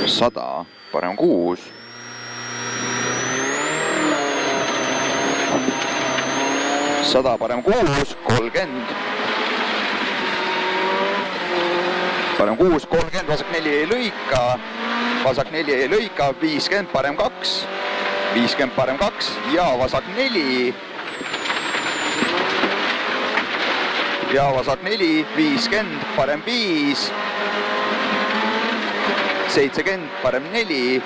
100, parem 6. 100, parem 6, 30. Parem 6, 30, vasak 4 ei lõika. Vasak 4 ei lõika, 50, parem 2. 50, parem 2 ja vasak 4. Ja vasak 4, 50, parem 5. 70, parem 4.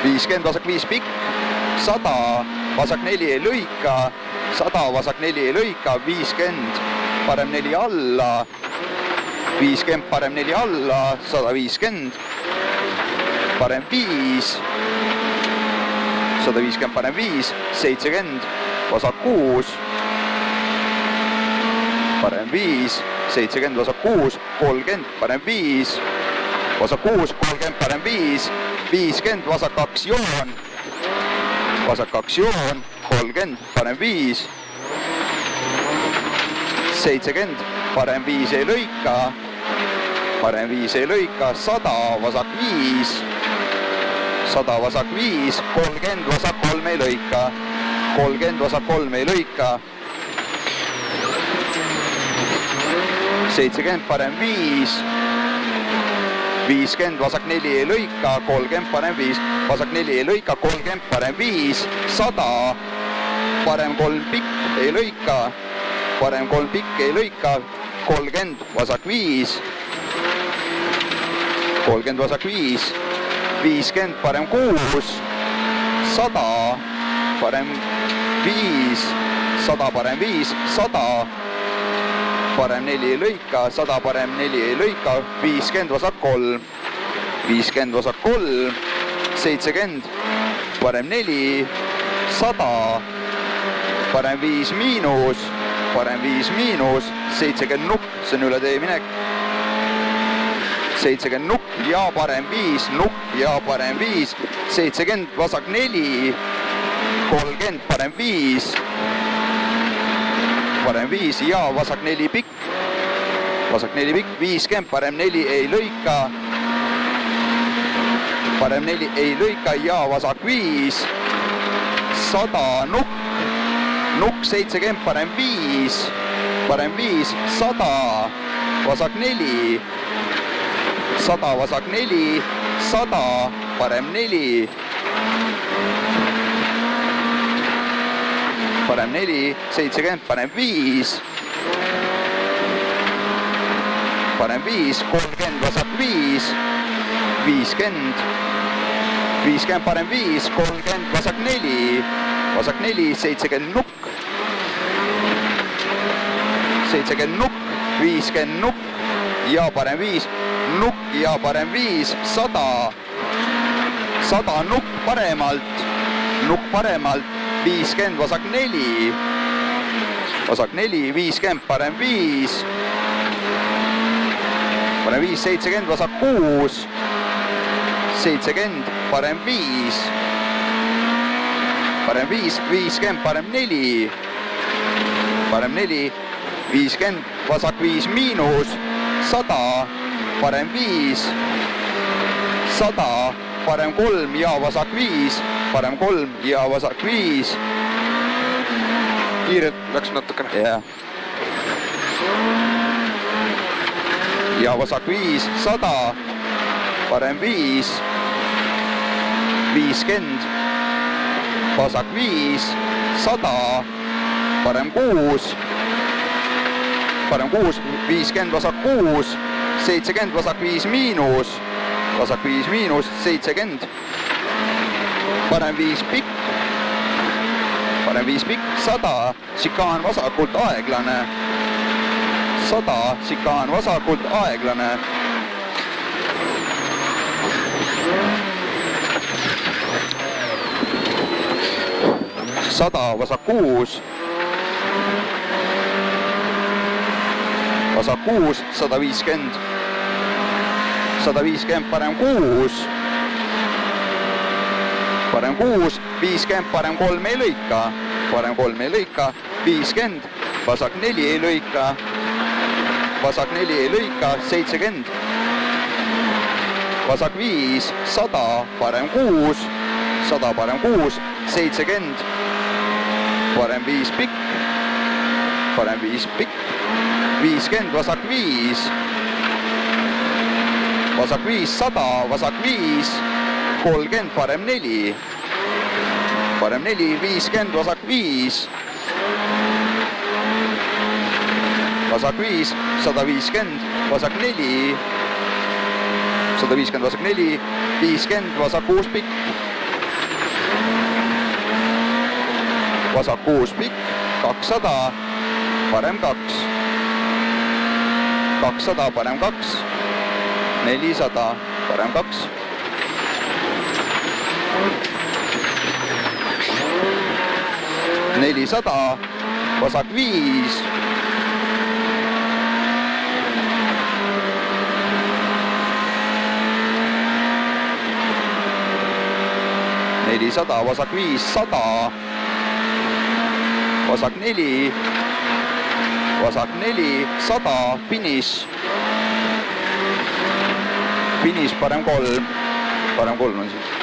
50, vasak 5 pikk. 100, vasak 4 ei lõika. 100, vasak 4 ei lõika. 50, parem 4 alla. 50, parem 4 alla. 150, parem 5. 150, parem 5. 70, vasak 6. Parem 5. 70, vasak 6, 30, parem 5, vasak 6, 30, parem 5, 50, vasak 2 joon, vasak 2 joon, 30, parem 5, 70, parem 5 ei lõika, parem 5 ei lõika, 100, vasak 5, 100, vasak 5, 30, vasak 3 ei lõika, 30, vasak 3 ei lõika, 70, parem 5, 50, vasak 4 ei lõika, 30, parem 5, vasak 4 ei lõika, 30, parem 5, 100, parem 3 pikk ei lõika, parem 3 pikk ei lõika, 30, vasak 5, 30, vasak 5, 50, parem 6, 100, parem 5, 100, parem 5, 100, parem 4 ei lõika, 100, parem 4 ei lõika, 50, vasak 3, 50, vasak 3, 70, parem 4, 100, parem 5 miinus, 70 nukk, see on üle tee minek, 70 nukk ja parem 5, nukk ja parem 5, 70, vasak 4, 30, parem 5, parem 5 ja vasak 4 pikk, vasak 4 pikk, 50, parem 4 ei lõika, parem 4 ei lõika ja vasak 5, 100 nukk, nukk 70, parem 5, 100, vasak 4, 100, vasak 4, 100, parem 4, parem 4, 70, parem 5, parem 5, 30, vasak 5, 50, 50, parem 5, 30, vasak 4, 70 nukk, 70 nukk, 50 nukk ja parem 5, nukk ja parem 5, 100, 100 nukk paremalt, 50, vasak 4, 50, parem 5, 70, vasak 6, 70, parem 5, 50, parem 4, 50, vasak 5 miinus, 100, parem 5, 100, parem 3 ja vasak 5, parem 3 ja vasak 5. Kiiret läks natukene. Jah. Ja vasak 5, 100, parem 5, 50, vasak 5, 100, parem 6, 50, vasak 6, 70, vasak 5 miinus, 70, parem 5 pikk, 100, sikaan vasakult aeglane, 100, sikaan vasakult aeglane, 100, vasak 6, vasak 6, 150, 150, parem 6, parem 6, 50, parem 3 ei lõika, 50, vasak 4 ei lõika, 70, vasak 5, 100, parem 6, 100, parem 6, 70, parem 5 pikk, parem 5 pikk, 50, vasak 5, vasak 5, 100, vasak 5, 30, parem 4, parem 4, 50, vasak 5, vasak 5, 150, vasak 4, 150, vasak 4, 50, vasak 6 pikk, vasak 6 pikk, 200, parem 2, 200, parem 2, 400, parem 2, 400, vasak 5, 400, vasak 5, 100, vasak 4, vasak 4, 100, finiš, finiš, parem 3 on siis.